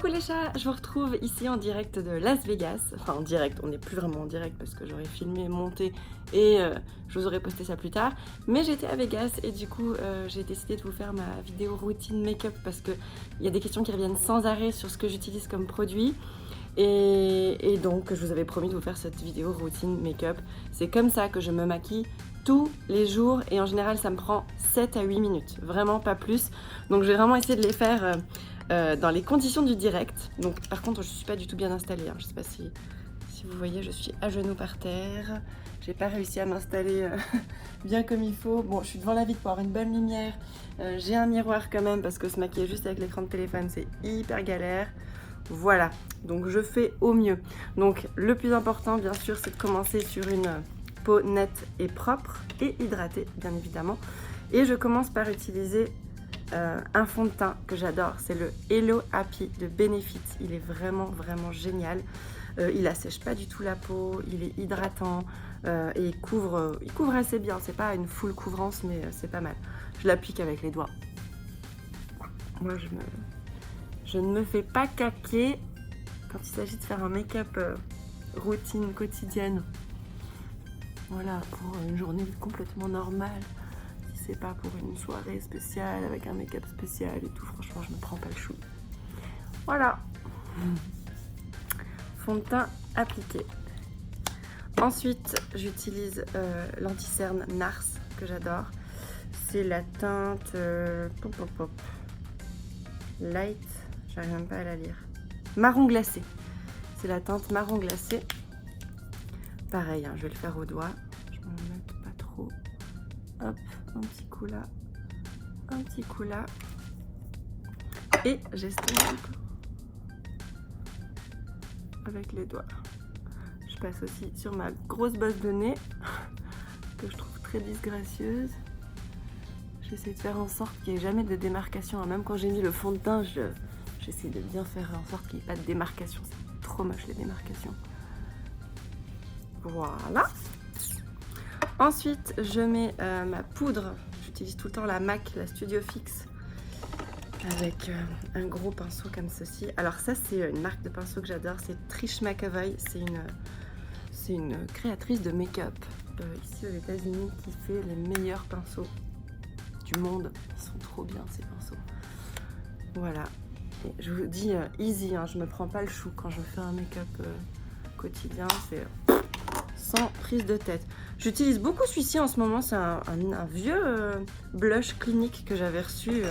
Coucou les chats, je vous retrouve ici en direct de Las Vegas. Enfin en direct, on n'est plus vraiment en direct parce que j'aurais filmé, monté et je vous aurais posté ça plus tard. Mais j'étais à Vegas et du coup j'ai décidé de vous faire ma vidéo routine make-up parce qu'il y a des questions qui reviennent sans arrêt sur ce que j'utilise comme produit. Et donc je vous avais promis de vous faire cette vidéo routine make-up. C'est comme ça que je me maquille tous les jours et en général ça me prend 7 à 8 minutes, vraiment pas plus. Donc je vais vraiment essayer de les faire dans les conditions du direct. Donc par contre je suis pas du tout bien installée, hein. Je sais pas si vous voyez, je suis à genoux par terre. J'ai pas réussi à m'installer bien comme il faut. Bon, je suis devant la vitre pour avoir une bonne lumière. J'ai un miroir quand même parce que se maquiller juste avec l'écran de téléphone c'est hyper galère. Voilà, donc je fais au mieux. Donc le plus important bien sûr c'est de commencer sur une peau nette et propre et hydratée bien évidemment. Et je commence par utiliser un fond de teint que j'adore, c'est le Hello Happy de Benefit. Il est vraiment génial. Il assèche pas du tout la peau, il est hydratant et il couvre assez bien. C'est pas une full couvrance mais c'est pas mal. Je l'applique avec les doigts. Moi je ne me fais pas caquer quand il s'agit de faire un make-up routine quotidienne. Voilà, pour une journée complètement normale. Si c'est pas pour une soirée spéciale avec un make-up spécial et tout, franchement, je me prends pas le chou. Voilà. Fond de teint appliqué. Ensuite, j'utilise l'anti-cerne NARS que j'adore. C'est la teinte Light. J'arrive même pas à la lire. Marron glacé. C'est la teinte marron glacé. Pareil, hein, je vais le faire au doigt. Je m'en mets pas trop. Hop, un petit coup là. Un petit coup là. Et j'estompe avec les doigts. Je passe aussi sur ma grosse bosse de nez que je trouve très disgracieuse. J'essaie de faire en sorte qu'il n'y ait jamais de démarcation. Même quand j'ai mis le fond de teint, j'essaie de bien faire en sorte qu'il n'y ait pas de démarcation. C'est trop moche les démarcations. Voilà. Ensuite, je mets ma poudre. J'utilise tout le temps la MAC, la Studio Fix, avec un gros pinceau comme ceci. Alors ça, c'est une marque de pinceau que j'adore. C'est Trish McEvoy. C'est une créatrice de make-up ici aux États-Unis qui fait les meilleurs pinceaux du monde. Ils sont trop bien ces pinceaux. Voilà. Et je vous dis easy, hein, je me prends pas le chou quand je fais un make-up quotidien. C'est sans prise de tête. J'utilise beaucoup celui-ci en ce moment. C'est un vieux blush clinique que j'avais reçu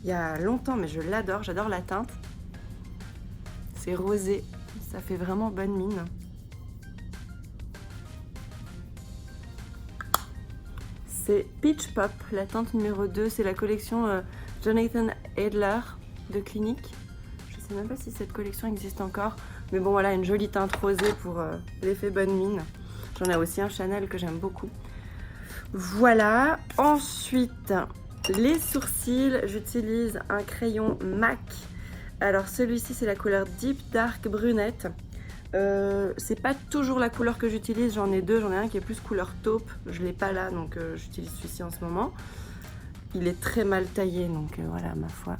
il y a longtemps, mais je l'adore. J'adore la teinte. C'est rosé. Ça fait vraiment bonne mine. C'est Peach Pop, la teinte numéro 2. C'est la collection Jonathan Adler de Clinique. Je sais même pas si cette collection existe encore. Mais bon, voilà, une jolie teinte rosée pour l'effet bonne mine. J'en ai aussi un Chanel que j'aime beaucoup. Voilà. Ensuite, les sourcils. J'utilise un crayon MAC. Alors, celui-ci, c'est la couleur Deep Dark Brunette. C'est pas toujours la couleur que j'utilise, j'en ai deux, j'en ai un qui est plus couleur taupe, je l'ai pas là donc j'utilise celui-ci en ce moment. Il est très mal taillé donc voilà ma foi.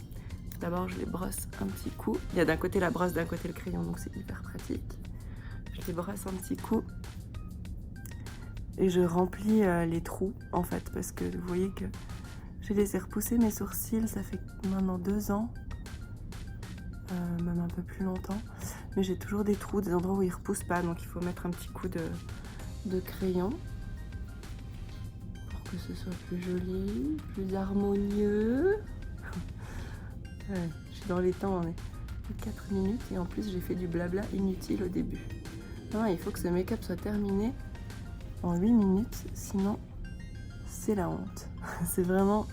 D'abord je les brosse un petit coup, il y a d'un côté la brosse, d'un côté le crayon donc c'est hyper pratique. Je les brosse un petit coup et je remplis les trous en fait parce que vous voyez que j'ai laissé repousser mes sourcils, ça fait maintenant 2 ans. Même un peu plus longtemps, mais j'ai toujours des trous, des endroits où ils repoussent pas, donc il faut mettre un petit coup de crayon pour que ce soit plus joli, plus harmonieux. Ouais, je suis dans les temps, on est 4 minutes et en plus j'ai fait du blabla inutile au début. Non, il faut que ce make-up soit terminé en 8 minutes, sinon c'est la honte. C'est vraiment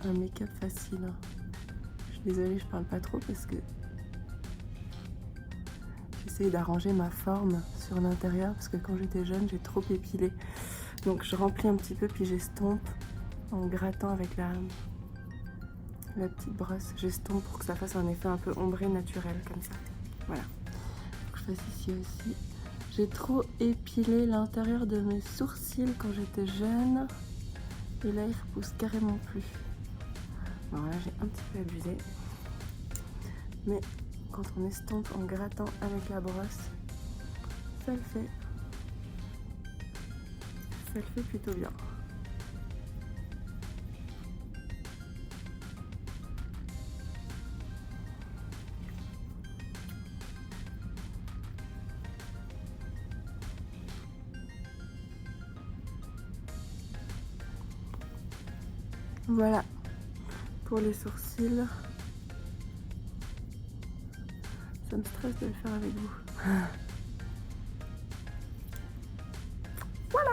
un make-up facile. Désolée, je parle pas trop parce que j'essaie d'arranger ma forme sur l'intérieur parce que quand j'étais jeune, j'ai trop épilé. Donc je remplis un petit peu puis j'estompe en grattant avec la petite brosse. J'estompe pour que ça fasse un effet un peu ombré naturel comme ça. Voilà. Donc, je fasse ici aussi. J'ai trop épilé l'intérieur de mes sourcils quand j'étais jeune et là ils repoussent carrément plus. Bon, là j'ai un petit peu abusé. mais quand on estompe en grattant avec la brosse, ça le fait plutôt bien. Voilà pour les sourcils. Ça me stresse de le faire avec vous. Voilà.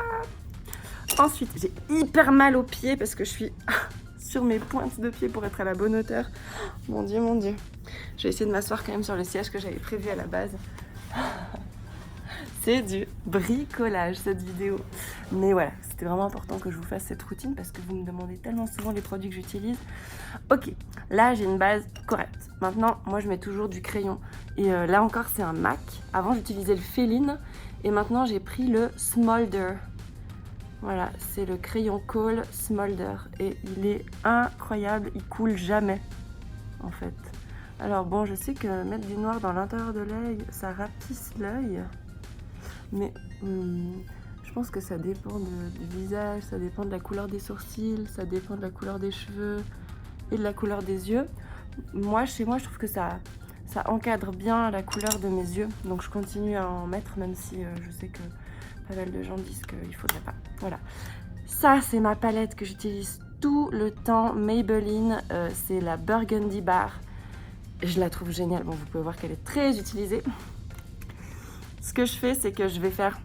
Ensuite, j'ai hyper mal aux pieds parce que je suis sur mes pointes de pied pour être à la bonne hauteur. Mon Dieu, mon Dieu. Je vais essayer de m'asseoir quand même sur le siège que j'avais prévu à la base. C'est du bricolage cette vidéo. Mais voilà, c'était vraiment important que je vous fasse cette routine parce que vous me demandez tellement souvent les produits que j'utilise. Ok, là j'ai une base correcte. Maintenant, moi je mets toujours du crayon. Et là encore c'est un MAC. Avant j'utilisais le Féline et maintenant j'ai pris le Smolder. Voilà, c'est le crayon Kohl Smolder. Et il est incroyable, il coule jamais en fait. Alors bon, je sais que mettre du noir dans l'intérieur de l'œil, ça rapetisse l'œil. Mais je pense que ça dépend du visage, ça dépend de la couleur des sourcils, ça dépend de la couleur des cheveux et de la couleur des yeux. Moi, chez moi, je trouve que ça encadre bien la couleur de mes yeux. Donc je continue à en mettre, même si je sais que pas mal de gens disent qu'il ne faudrait pas. Voilà. Ça, c'est ma palette que j'utilise tout le temps. Maybelline, c'est la Burgundy Bar. Je la trouve géniale. Bon, vous pouvez voir qu'elle est très utilisée. Ce que je fais, c'est que je vais faire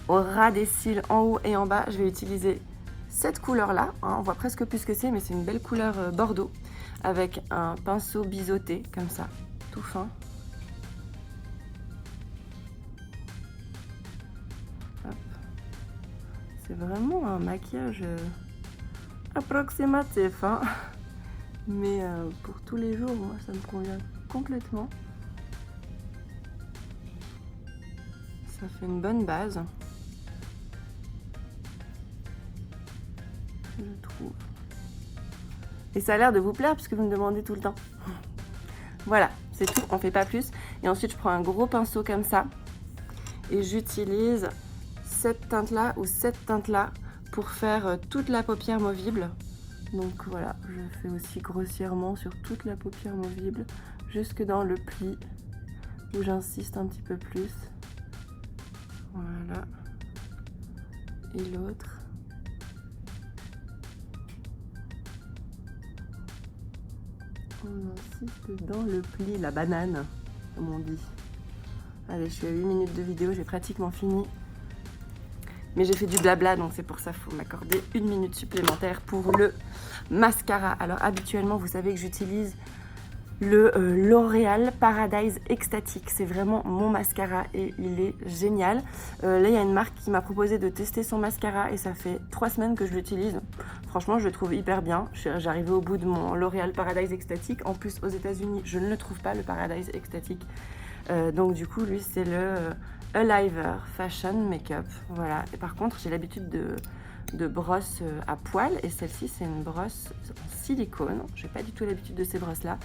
au ras des cils en haut et en bas, je vais utiliser cette couleur-là. Hein, on voit presque plus ce que c'est, mais c'est une belle couleur bordeaux avec un pinceau biseauté, comme ça, tout fin. C'est vraiment un maquillage approximatif, hein. Mais pour tous les jours, moi, ça me convient complètement. Ça fait une bonne base, je trouve. Et ça a l'air de vous plaire puisque vous me demandez tout le temps. Voilà, c'est tout, on fait pas plus. Et ensuite, je prends un gros pinceau comme ça et j'utilise cette teinte-là ou cette teinte-là pour faire toute la paupière movible. Donc voilà, je fais aussi grossièrement sur toute la paupière movible, jusque dans le pli où j'insiste un petit peu plus. Voilà. Et l'autre. On insiste dans le pli, la banane, comme on dit. Allez, je suis à 8 minutes de vidéo, j'ai pratiquement fini. Mais j'ai fait du blabla, donc c'est pour ça qu'il faut m'accorder 1 minute supplémentaire pour le mascara. Alors habituellement, vous savez que j'utilise le L'Oréal Paradise Extatic. C'est vraiment mon mascara et il est génial. Là, il y a une marque qui m'a proposé de tester son mascara et ça fait 3 semaines que je l'utilise. Franchement, je le trouve hyper bien. J'arrivais au bout de mon L'Oréal Paradise Extatic. En plus, aux États-Unis, je ne le trouve pas, le Paradise Extatic. Donc du coup, lui, c'est le Aliver Fashion Makeup. Voilà. Et par contre, j'ai l'habitude de brosse à poil et celle-ci, c'est une brosse en silicone. Je n'ai pas du tout l'habitude de ces brosses-là.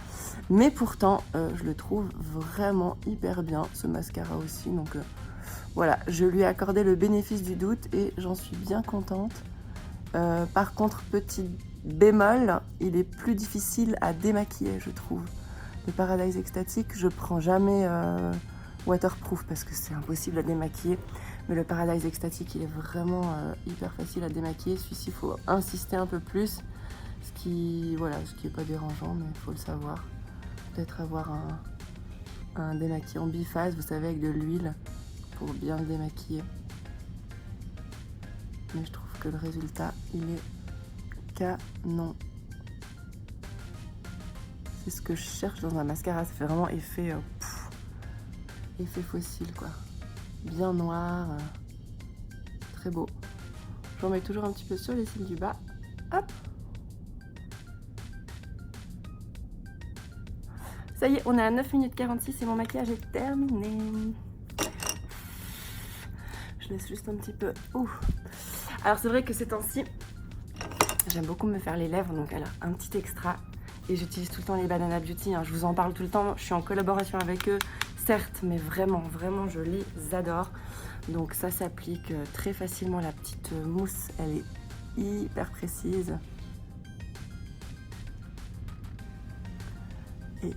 Mais pourtant, je le trouve vraiment hyper bien, ce mascara aussi. Donc voilà, je lui ai accordé le bénéfice du doute et j'en suis bien contente. Par contre, petit bémol, il est plus difficile à démaquiller, je trouve. Le Paradise Extatic, je prends jamais waterproof parce que c'est impossible à démaquiller. Mais le Paradise Extatic, il est vraiment hyper facile à démaquiller. Celui-ci, il faut insister un peu plus. Ce qui est pas dérangeant, mais il faut le savoir. Peut-être avoir un démaquillant biphase, vous savez, avec de l'huile pour bien le démaquiller. Mais je trouve que le résultat, il est canon. C'est ce que je cherche dans un mascara. Ça fait vraiment effet fossile, quoi. Bien noir, très beau. J'en mets toujours un petit peu sur les cils du bas. Hop. Ça y est, on est à 9 minutes 46 et mon maquillage est terminé. Je laisse juste un petit peu. Alors c'est vrai que ces temps-ci, j'aime beaucoup me faire les lèvres, donc alors un petit extra. Et j'utilise tout le temps les Banana Beauty, hein. Je vous en parle tout le temps, je suis en collaboration avec eux, certes, mais vraiment, je les adore. Donc ça s'applique très facilement, la petite mousse, elle est hyper précise. Et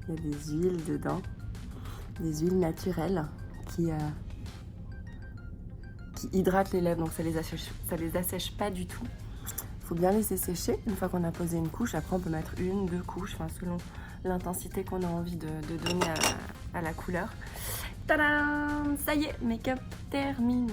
il y a des huiles dedans, des huiles naturelles qui hydratent les lèvres, donc ça les assèche pas du tout. Il faut bien laisser sécher. Une fois qu'on a posé une couche, après on peut mettre une, deux couches, enfin selon l'intensité qu'on a envie de donner à la couleur. Tadam! Ça y est, make-up terminé.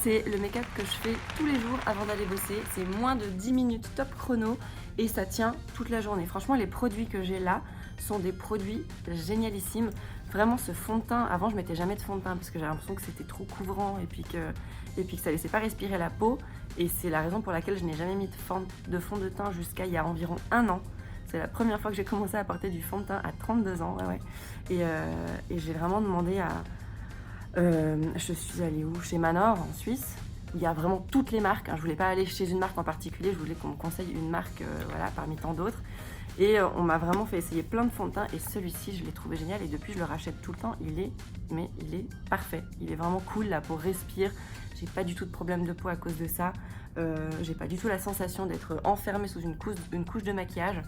C'est le make-up que je fais tous les jours avant d'aller bosser. C'est moins de 10 minutes top chrono et ça tient toute la journée. Franchement, les produits que j'ai là sont des produits génialissimes. Vraiment, ce fond de teint, avant je mettais jamais de fond de teint parce que j'avais l'impression que c'était trop couvrant et puis que ça laissait pas respirer la peau. Et c'est la raison pour laquelle je n'ai jamais mis de fond de teint jusqu'à il y a environ 1 an. C'est la première fois que j'ai commencé à porter du fond de teint à 32 ans, ouais. Et j'ai vraiment demandé à... je suis allée où? Chez Manor, en Suisse. Il y a vraiment toutes les marques, hein. Je voulais pas aller chez une marque en particulier, je voulais qu'on me conseille une marque voilà, parmi tant d'autres. Et on m'a vraiment fait essayer plein de fonds de teint et celui-ci, je l'ai trouvé génial et depuis, je le rachète tout le temps. Il est parfait. Il est vraiment cool, la peau respire. J'ai pas du tout de problème de peau à cause de ça. J'ai pas du tout la sensation d'être enfermée sous une couche de maquillage.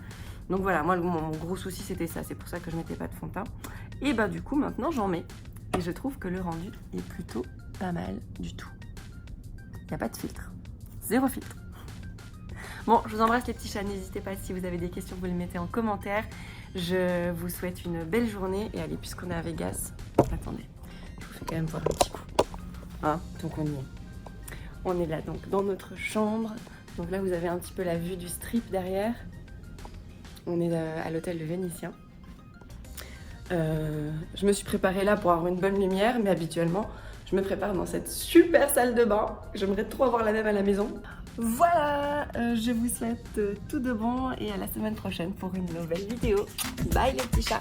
Donc voilà, moi mon gros souci c'était ça, c'est pour ça que je mettais pas de fond de teint. Et bah du coup maintenant j'en mets et je trouve que le rendu est plutôt pas mal du tout. Il n'y a pas de filtre, 0 filtre. Bon, je vous embrasse les petits chats, n'hésitez pas si vous avez des questions, vous les mettez en commentaire. Je vous souhaite une belle journée et allez, puisqu'on est à Vegas, attendez, je vous fais quand même voir un petit coup. Hein, donc on y est. On est là donc dans notre chambre. Donc là vous avez un petit peu la vue du strip derrière. On est à l'hôtel Le Vénitien. Je me suis préparée là pour avoir une bonne lumière, mais habituellement, je me prépare dans cette super salle de bain. J'aimerais trop avoir la même à la maison. Voilà, je vous souhaite tout de bon et à la semaine prochaine pour une nouvelle vidéo. Bye les petits chats.